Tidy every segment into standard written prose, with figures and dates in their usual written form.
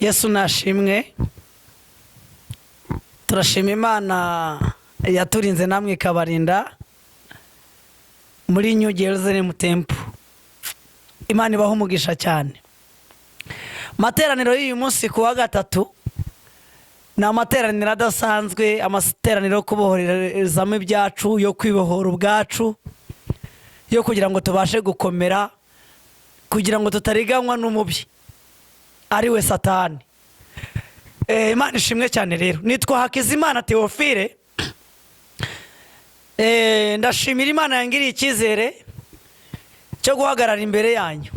Yesu nashimwe. Turashima Imana yaturinze namwe ikabarinda muri New Jerusalem Temple. Imana ibaho umugisha cyane. Materaniro y'uyu munsi kuwa gatatu na materaniro adasanzwe, amateraniro kubohorezamo ibyacu, yo kwibohora ubwacu, yo kugira ngo tubashe gukomera, kugira ngo tutariganywa n'umubi ari we Satani. Imana ishimwe cyane rero. Nitwa Hakizimana Theophile. Ndashimira Imana yangiriye icyizere cyo guhagarara imbere yanyu.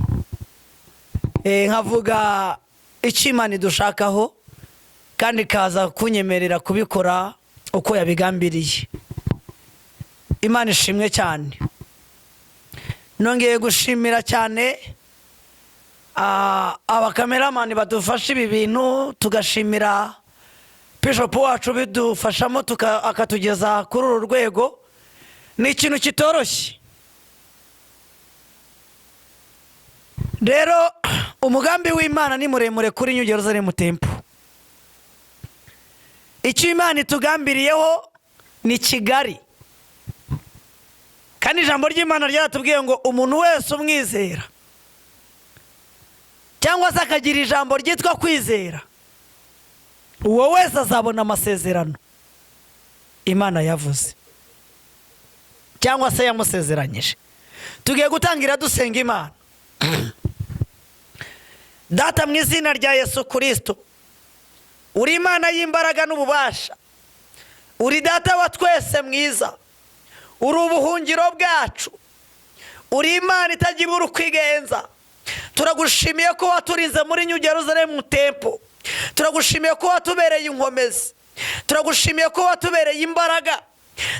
Nkavuga icyo Imana idushakaho kandi kaza kunyemerera kubikora uko yabigambiriye. Imana ishimwe cyane. Nongeye gushimira cyane abakameramani badufasha ibi bintu, tugashimira Bishop wacu bidufashamo akatugeza kuri uru rwego. Ni ikintu kitoroshye. Rero umugambi w'Imana ni muremure kuri New Jerusalem Temple. Icyo Imana itugambiriyeho ni kigari, kandi ijambo ry'Imana ryaratubwiye ngo umuntu wese umwizera cyangwa se akagira ijambo ryitwa kwizera, uwo wese azabona amasezerano Imana yavuze cyangwa se yamusezeranyije. Tugiye gutangira dusenga Imana. Data, mu izina rya Yesu Kristo, uri Imana y'imbaraga n'ububasha, uri Data wa twese mwiza, uri ubuhungiro bwacu, uri Imana itagira urukwigenza. Turagushimiye ko waturinze muri New Jerusalem Temple. Turagushimiye ko watubereye inkomezi. Turagushimiye ko watubereye imbaraga.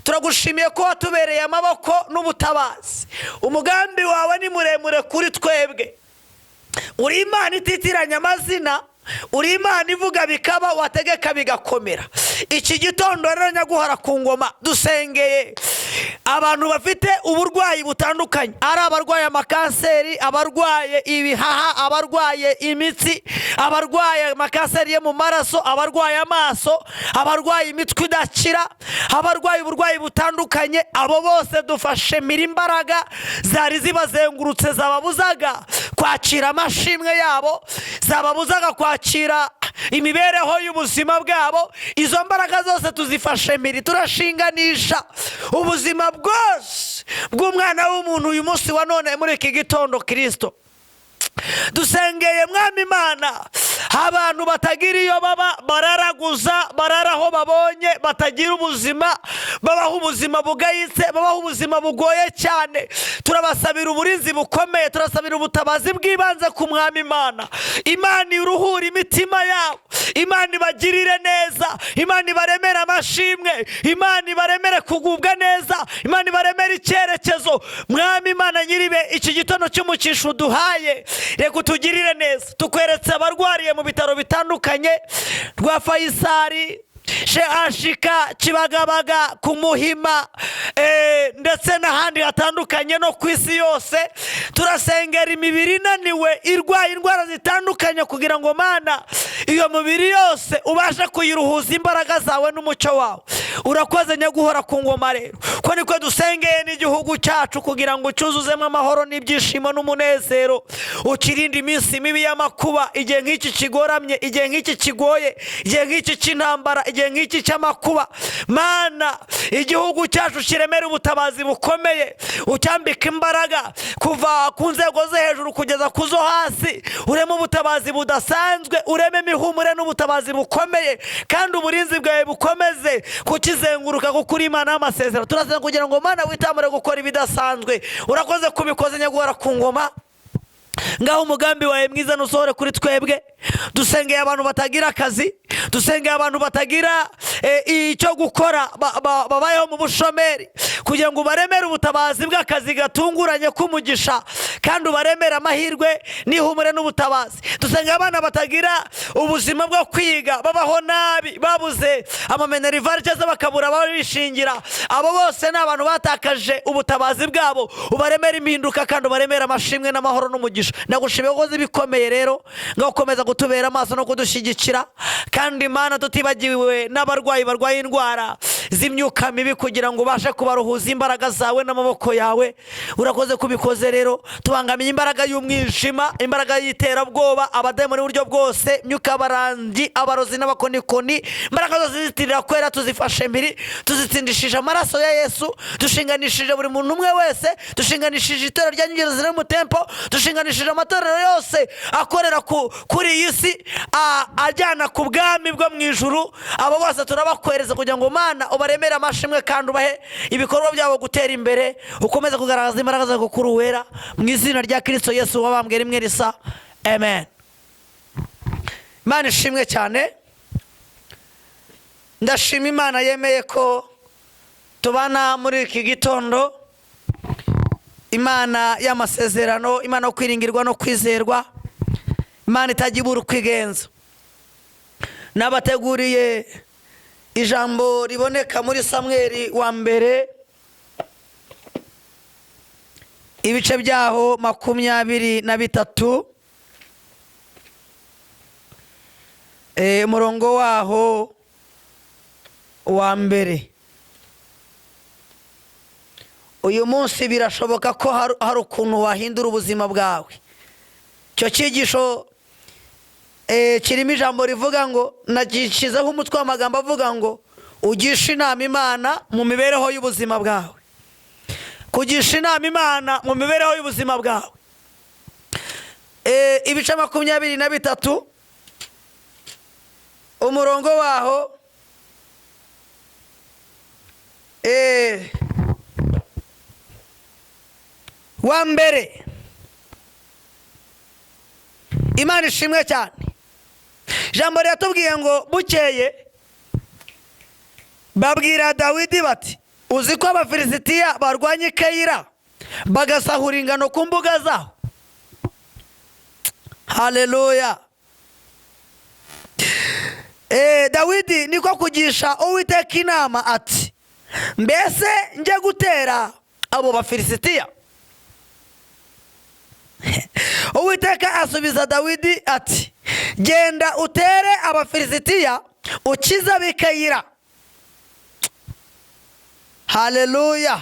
Turagushimiye ko watubereye amaboko n'ubutabazi. Umugambi wawe ni muremure kuri twebwe. Uri Imana ititiranya amazina, uri Imana ivuga bikaba, wategeka bigakomera. Iki gitondo rero nyaguhora ku ngoma dusengeye abantu bafite uburwayi butandukanye, ari abarwaye amakanseri, abarwaye ibihaha, abarwaye imitsi, abarwaye amakanseri yo mu maraso, abarwaye amaso, abarwaye imitwe idakira, abarwaye uburwayi butandukanye. Abo bose dufashe imbaraga zari zibazengurutse, zababuzaga kwakira amashimwe yabo, zababuzaga kwakira imibereho y'ubuzima bwabo. Izo mbaraga zose tuzifashe miri, turashinganisha ubuzima bwose bw'umwana w'umuntu uyu munsi wa none muri iki gitondo. Kristo, dusengeye Mwami Imana abantu batagira iyo baba, bararaguza, bararaho babonye, batagira ubuzima, babaho ubuzima bugayitse, babaho ubuzima bugoye cyane. Turabasabira uburinzi bukomeye, turasabira ubutabazi bw'ibanze ku Mwami Imana. Imana iruhura imitima yabo, Imana ibagirire neza, Imana ibaremere amashimwe, Imana ibaremere kugubwa neza, Imana ibaremere icyerekezo. Mwami Imana nyiribe, iki gitondo cy'umukisha uduhaye, reka utugirire neza. Tukweretse abarwariye mu bitaro bitandukanye, rwa Faisal, Ashika, Kibagabaga, ku Muhima, ndetse n'ahandi hatandukanye no ku isi yose. Turasengera imibiri inaniwe, irwaye indwara zitandukanye, kugira ngo Mana iyo mibiri yose ubashe kuyiruhuza imbaraga zawe n'umucyo wawe. Urakoze nyaguhora ku ngoma rero, ko niko dusengeye n'igihugu cyacu, kugira ngo ucyuzuzemo amahoro n'ibyishimo n'umunezero. Ukirinde iminsi mibi y'amakuba, igihe nk'iki kigoramye, igihe nk'iki kigoye, igihe nk'iki cy'intambara, igihe nk'iki cy'amakuba. Mana, igihugu cyacu kiremere ubutabazi bukomeye, ucyambika imbaraga kuva ku nzego zo hejuru kugeza ku zo hasi. Ureme ubutabazi budasanzwe, ureme imihumure n'ubutabazi bukomeye, kandi uburinzi bwawe bukomeze kukizenguruka, kuko uri Imana y'amasezerano. Turasenga kugira ngo Mana witamure gukora ibidasanzwe. Urakoze kubikoze nyaguhora ku ngoma. Ngaho umugambi wawe mwiza nusohore kuri twebwe. Dusengeye abantu batagira akazi, dusengeye abantu batagira icyo gukora, babayeho mu bushomeri, kugira ngo ubaremere ubutabazi bw'akazi gatunguranye k'umugisha, kandi ubaremere amahirwe n'ihumure n'ubutabazi. Dusanga abana batagira ubuzima bwo kwiga, babaho nabi, babuze amamenerivare cyangwa bakabura ababishingira. Abo bose ni abantu batakaje ubutabazi bwabo. Ubaremere impinduka kandi ubaremere amashimwe n'amahoro n'umugisha. Ndagushimiye ko uzi ibikomeye rero, ngo ukomeza kutubera amaso no kudushyigikira, kandi Imana tutibagiwe n'abarwayi barwaye indwara z'imyuka mibi, kugira ngo ubashe kubaruhuza imbaraga zawe n'amaboko yawe. Urakoze kubikoze rero. Tubangamiye imbaraga y'umwijima, imbaraga y'iterabwoba, abadayimoni uburyo bwose, imyuka y'abarangi, abarozi n'abakonikoni, imbaraga zose zitirira kwera tuzifashe mbiri, tuzitsindishije amaraso ya Yesu. Dushinganishije buri muntu umwe wese, dushinganishije itorero rya Nyingereza ziri mu tempo, dushinganishije amatorero yose akorera kuri iyi si, ajyana ku bwami bwo mu ijuru. Abo bose turabakwereza kugira ngo Mana ubaremere amashimwe kandi ubahe ibikorwa byabo gutera imbere, ukomeze kugaragaza imbaraga zawe kuri Uwera, mu izina rya Kristo Yesu wabambwe rimwe risa, amen. Imana ishimwe cyane. Ndashima Imana yemeye ko tubana muri iki gitondo, Imana y'amasezerano, Imana yo kwiringirwa no kwizerwa, Imana itajya ibura uko igenza. Nabateguriye ijambo riboneka muri Samweli wa mbere, ibice byaho 23, umurongo waho wa mbere. Uyu munsi birashoboka ko hari ukuntu wahindura ubuzima bwawe. Icyo cyigisho kirimo ijambo rivuga ngo, nagishizeho umutwe w'amagambo avuga ngo ugisha inama Imana mu mibereho y'ubuzima bwawe. Kugisha inama Imana mu mibereho y'ubuzima bwawe. Ibice 23, umurongo waho wa mbere. Imana ishimwe cyane. Ijambo ryatubwiye ngo bukeye babwira Dawidi bati, uzi ko Abafilisitiya barwanye i Keyila bagasahura ingano ku mbuga zaho. Haleluya. Dawidi niko kugisha Uwiteka inama ati, mbese njye gutera abo Bafilisitiya? Uwiteka asubiza Dawidi ati, genda utere Abafilisitiya ukize ab'i Keyila. Haleluya.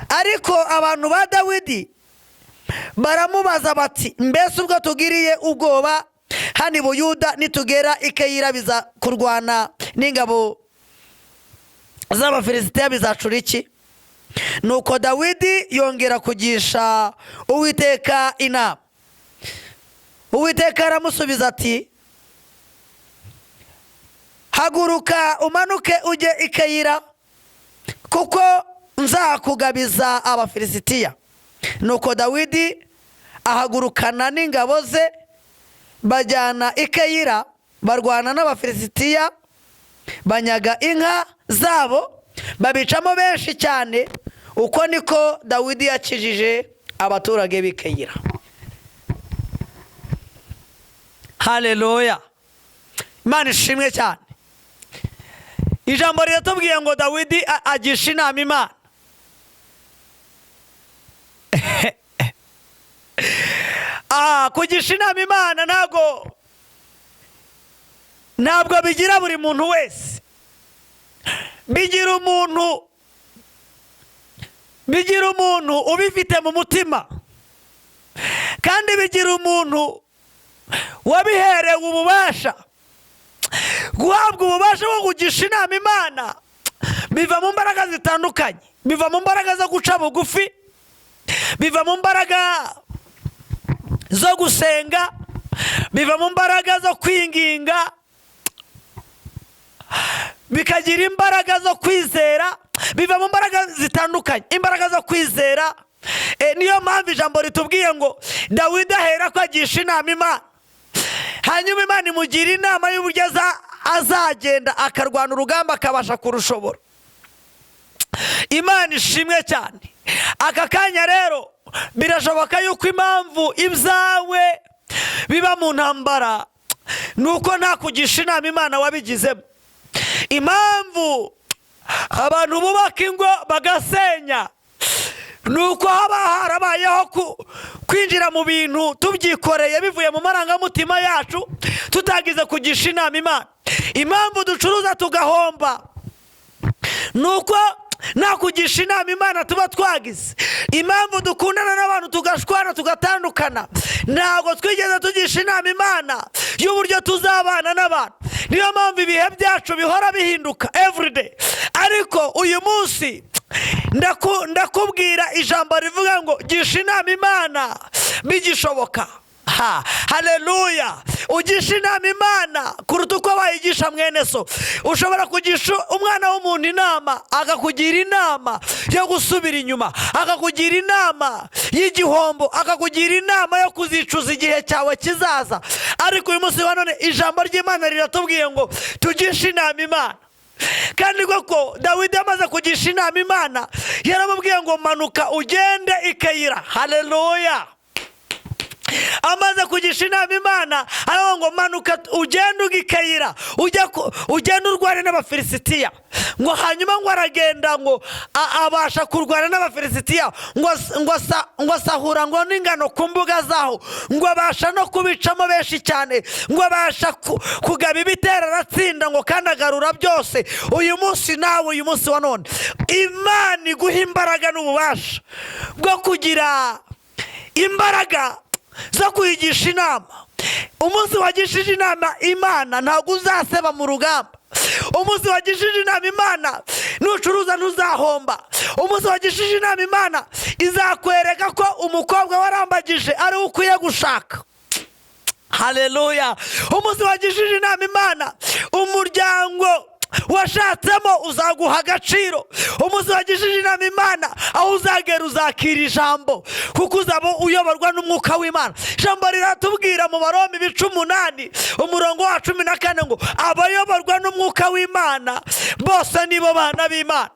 Ariko abantu ba Dawidi baramubaza bati, mbese ubwo tugiriye ubwoba hano i Buyuda nitugera i Keyila biza kurwana n'ingabo z'Abafilisitiya bizacura iki? Nuko Dawidi yongera kugisha Uwiteka inama. Uwiteka aramusubiza ati, haguruka umanuke ujye i Keyila, kuko nzakugabiza Abafilisitiya. Nuko Dawidi ahagurukana n'ingabo ze, bajyana i Keyila, barwana n'Abafilisitiya, banyaga inka zabo, babicamo benshi cyane. Uko niko Dawidi yakijije abaturage b'i Keyila. Haleluya. Imana ishimwe cyane. Ijambo riratubwiye ngo Dawidi agisha inama Imana. Kugisha inama Imana ntabwo bigira buri muntu wese. Bigira umuntu ubifite mu mutima, kandi bigira umuntu wabiherewe ububasha. Guhabwa ububasha bwo kugisha inama Imana biva mu mbaraga zitandukanye. Biva mu mbaraga zo guca bugufi, biva mu mbaraga zo gusenga, biva mu mbaraga zo kwinginga, bikagira imbaraga zo kwizera, biva mu mbaraga zitandukanye. Imbaraga zo kwizera, niyo mpamvu ijambo ritubwiye ngo Dawidi ahera ko agisha inama Imana. Hanyuma Imana imugira inama y'uburyo azagenda akarwana urugamba akabasha kurushobora. Imana ishimwe cyane. Aka kanya rero birashoboka yuko impamvu ibyawe biba mu ntambara nuko nta kugisha inama Imana wabigizemo. Impamvu abantu bubaka ingo bagasenya nuko haba harabayeho kwinjira mu bintu tubyikoreye bivuye mu marangamutima yacu tutagize kugisha inama Imana. Impamvu ducuruza tugahomba nuko nta kugisha inama Imana tuba twagize. Impamvu dukundana n'abantu tugashwana tugatandukana ntabwo twigeze tugisha inama Imana y'uburyo tuzabana n'abantu. Niyo mpamvu ibihe byacu bihora bihinduka everyday. Ariko uyu munsi ndakubwira ijambo rivuga ngo gisha inama Imana bigishoboka. Haleluya. Ugisha inama Imana kuruta uko wayigisha mwene so. Ushobora kugisha umwana w'umuntu inama akakugira inama yo gusubira inyuma, akakugira inama y'igihombo, akakugira inama yo kuzicuza igihe cyawe kizaza. Ariko uyu munsi wa none ijambo ry'Imana riratubwiye ngo tugishe inama Imana. Kandi koko Dawidi amaze kugisha inama Imana yaramubwiye ngo manuka ugende i Keyila. Haleluya. Amaze kugisha inama Imana aravuga ngo manuka ugende i Keyila ugende urwane n'Abafilisitiya. Ngo hanyuma ngo aragenda ngo abasha kurwana n'Abafilisitiya ngo asahura ngo n'ingano ku mbuga zaho, ngo abasha no kubicamo benshi cyane, ngo abasha kugaba ibitero aratsinda ngo kandi agarura byose. Uyu munsi nawe uyu munsi wa none Imana iguha imbaraga n'ububasha bwo kugira imbaraga zo kuyigisha inama. Umunsi wagishije inama Imana ntabwo uzaseba mu rugamba. Umunsi wagishije inama Imana nucuruza ntuzahomba. Umunsi wagishije inama Imana izakwereka ko umukobwa warambagije ari ukwiye gushaka. Haleluya. Umunsi wagishije inama Imana umuryango washatsemo uzaguha agaciro. Umunsi wagishije inama Imana aho uzagera uzakira ijambo kuko uzaba uyoborwa n'umwuka w'Imana. Ijambo riratubwira mu Baroma 8 umurongo wa 14 ngo abayoborwa n'umwuka w'Imana bose nibo bana b'Imana.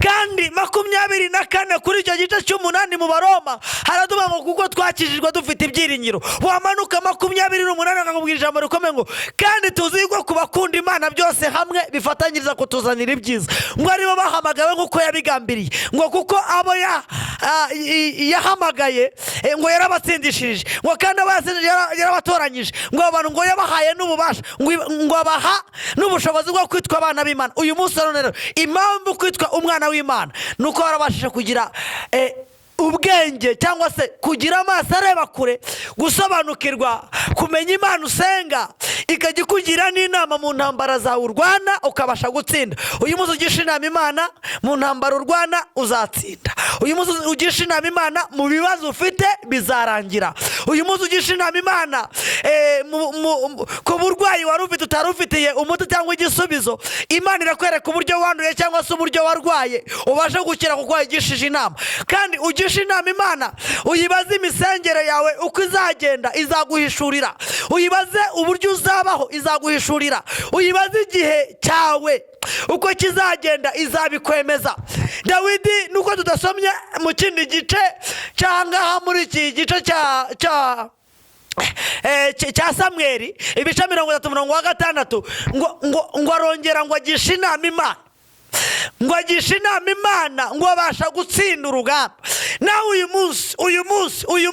Kandi 24 kuri icyo gice cy'umunani mu Baroma haraduba ngo kuko twakijijwe dufite ibyiringiro. Wamanuka 28 akakubwira ijambo rikomeye ngo kandi tuzigwa kubakunda Imana byose hamwe bifatanyiriza kutuzanira ibyiza. Ngo aribo bahamagawe nk'uko yabigambiriye, ngo kuko abo yahamagaye ngo yarabatsindishirije, ngo kandi yarabatoranyije, ngo abantu ngo yabahaye n'ububasha, ngo abaha n'ubushobozi bwo kwitwa abana b'Imana. Uyu munsi rero impamvu kwitwa umwana w'Imana nuko warabashije kugira ubwenge cyangwa se kugira amaso areba kure, gusobanukirwa, kumenya Imana usenga ikajya kugira n'inama mu ntambara zawe urwana ukabasha gutsinda. Uyu munsi ugisha inama Imana mu ntambara urwana uzatsinda. Uyu munsi ugisha inama Imana mu bibazo ufite bizarangira. Uyu munsi ugisha inama Imana ku burwayi wari ufite utarufitiye umuti cyangwa igisubizo, Imana irakwereka uburyo wanduye cyangwa se uburyo warwaye ubasha gukira kuko wayigishije inama. Kandi ugisha inama Imana uyibaze imisengere yawe uko izagenda izaguhishurira, uyibaze uburyo uzabaho izaguhishurira, uyibaze igihe cyawe uko kizagenda izabikwemeza. Dawidi nuko tudasomye mu kindi gice cyangwa muri iki gice cya Samweli ibice 36 ngo arongera ngo agisha inama Imana, ngo agisha inama Imana ngo abasha gutsinda urugamba. Nawe uyu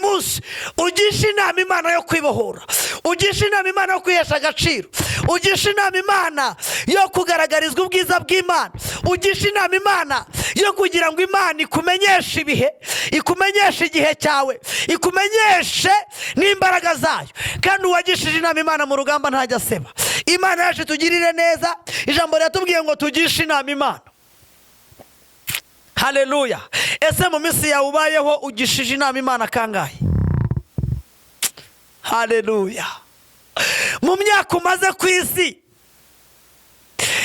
munsi ugisha inama Imana yo kwibohora, ugisha inama Imana yo kwihesha agaciro, ugisha inama Imana yo kugaragarizwa ubwiza bw'Imana, ugisha inama Imana yo kugira ngo Imana ikumenyeshe ibihe, ikumenyeshe igihe cyawe, ikumenyeshe n'imbaraga zayo. Kandi uwagishije inama Imana mu rugamba ntajya aseba. Imana yacu tugirire neza. Ijambo riratubwiye ngo tugishe inama Imana. Haleluya. Ese mu minsi yawe ubayeho ugishije inama Imana kangahe? Haleluya. Mu myaka umaze ku isi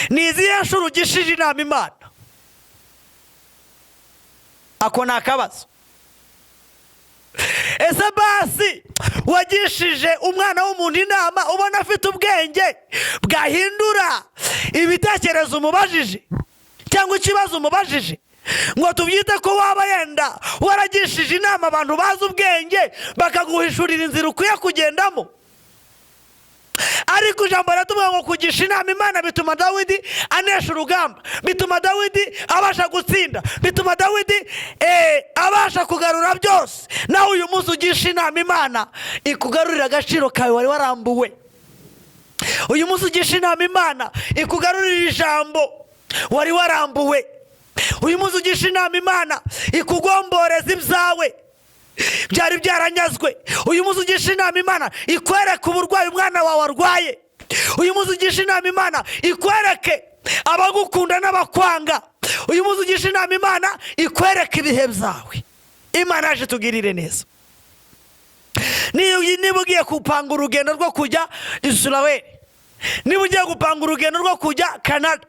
ni izihe nshuro ugishije inama Imana? Ako ni akabazo. Ese basi wagishije umwana w'umuntu inama ubona afite ubwenge bwahindura ibitekerezo umubajije cyangwa ikibazo umubajije, ngo tubyite ko waba yenda waragishije inama abantu bazi ubwenge bakaguhishurira inzira ukwiye kugendamo. ariko ijambo riratubwira ngo kugisha inama Imana bituma Dawidi anesha urugamba, bituma Dawidi abasha gutsinda, bituma Dawidi abasha kugarura byose. nawe uyu munsi ugisha inama Imana ikugarurira agaciro kawe wari warambuwe. uyu munsi ugisha inama Imana ikugarurira ijambo wari warambuwe. uyu munsi ugisha inama Imana ikugomboreza ibyawe byari byaranyazwe. uyu munsi ugisha inama Imana ikwereke uburwayi umwana wawe arwaye. uyu munsi ugisha inama Imana ikwereke abagukunda n'abakwanga. uyu munsi ugisha inama Imana ikwereke ibihe byawe. Imana yaje tugirire neza. niba ugiye gupanga urugendo rwo kujya Israel, niba ugiye gupanga urugendo rwo kujya Canada,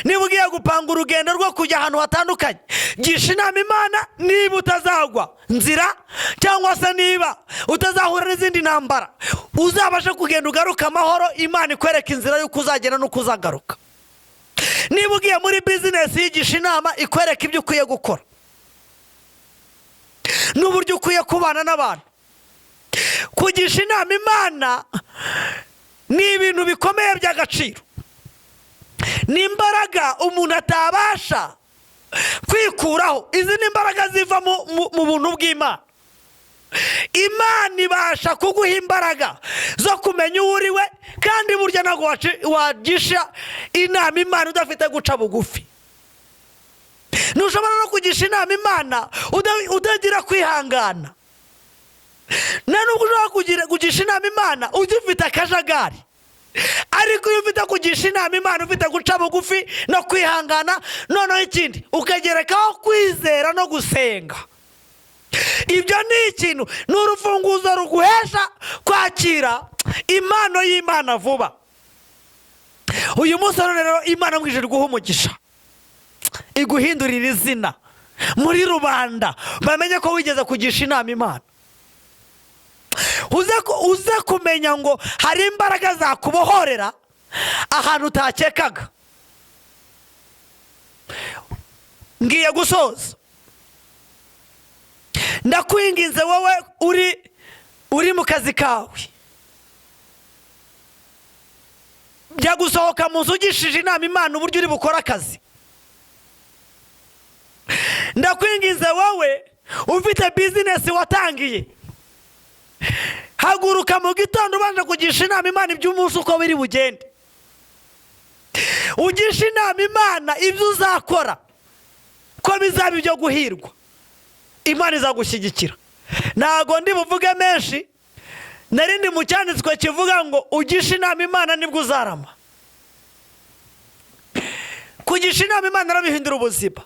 niba ugiye gupanga urugendo rwo kujya ahantu hatandukanye, gisha inama Imana niba utazagwa nzira cyangwa se niba utazahura n'izindi ntambara uzabasha kugenda ugaruka amahoro. Imana ikwereka inzira y'uko uzagenda n'uko uzagaruka. niba ugiye muri bizinesi yigisha inama ikwereka ibyo ukwiye gukora n'uburyo ukwiye kubana n'abantu. kugisha inama Imana ni ibintu bikomeye by'agaciro, ni imbaraga umuntu atabasha kwikuraho. izi ni imbaraga ziva mu buntu bw'Imana. Imana ibasha kuguha imbaraga zo kumenya uwo uri we, kandi burya ntabwo wagisha inama Imana udafite guca bugufi. ntushobora no kugisha inama Imana utagira kwihangana. nta nubwo ushobora kugisha inama Imana ugifite akajagari. ariko iyo ufite kugisha inama Imana ufite guca bugufi no kwihangana, noneho ikindi ukagerekaho kwizera no gusenga, ibyo ni ikintu, ni urufunguzo ruguhesha kwakira impano y'Imana vuba. uyu munsi rero Imana mwije guha umugisha, iguhindurira izina muri rubanda bamenye ko wigeze kugisha inama Imana. uze kumenya ngo hari imbaraga zakubohorera ahantu utakekaga. ngiye gusoza, ndakwinginze wowe uri mu kazi kawe, jya gusohoka mu nzu ugishije inama Imana uburyo uri bukora akazi. ndakwinginze wowe ufite bizinesi watangiye, haguruka mu gitondo ubanje kugisha inama Imana iby'umunsi uko biri bugende. ugisha inama Imana ibyo uzakora ko bizaba ibyo guhirwa. Imana izagushyigikira. ntago ndi buvuge menshi, narindi mu cyanditswe kivuga ngo ugisha inama Imana nibwo uzarama. kugisha inama Imana arabihindura ubuzima.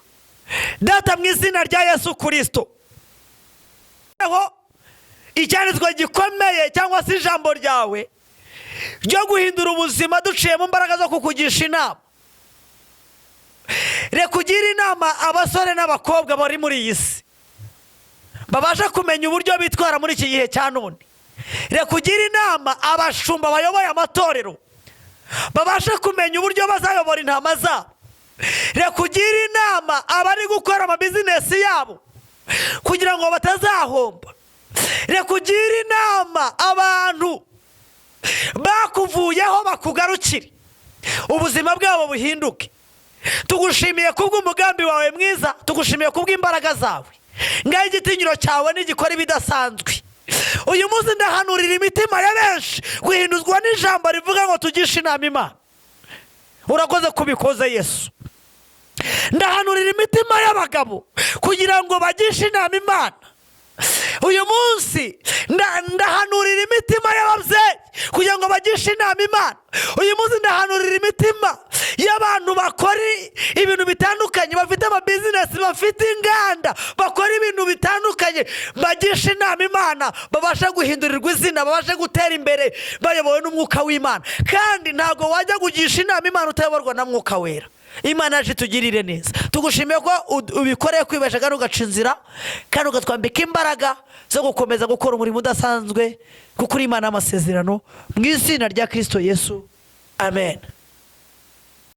Data mu izina rya Yesu Kristo, icyanditswe gikomeye cyangwa se ijambo ryawe ryo guhindura ubuzima duciye mu mbaraga zo kukugisha inama. reka ugire inama abasore n'abakobwa bari muri iyi si babasha kumenya uburyo bitwara muri iki gihe cya none. reka ugire inama abashumba bayoboye amatorero babasha kumenya uburyo bazayobora intama zabo. reka ugire inama abari gukora amabizinesi yabo kugira ngo batazahomba. reka ugire inama abantu bakuvuyeho bakugarukire, ubuzima bwabo buhinduke. tugushimiye kubw'umugambi wawe mwiza, tugushimiye kubw'imbaraga zawe. ngaho igitinyiro cyawe nigikora ibidasanzwe. uyu munsi ndahanurira imitima ya benshi guhinduzwa n'ijambo rivuga ngo tugishe inama Imana. urakoze kubikoze Yesu. ndahanurira imitima y'abagabo kugira ngo bagishe inama Imana. uyu munsi ndahanurira imitima y'ababyeyi kugira ngo bagishe inama Imana. uyu munsi ndahanurira imitima y'abantu bakora ibintu bitandukanye, bafite amabizinesi, bafite inganda, bakora ibintu bitandukanye, bagisha inama Imana, babasha guhindurirwa izina, babasha gutera imbere bayobowe n'umwuka w'Imana. kandi ntabwo wajya kugisha inama Imana utayoborwa na mwuka wera. Imana yaje tugirire neza. Tugushimiye ko ubikoreye kwibesha kandi ugaca inzira kandi ugatwambika imbaraga zo gukomeza gukora umurimo udasanzwe kuko uri Imana y'amasezerano, mu izina rya Kristo Yesu, amen.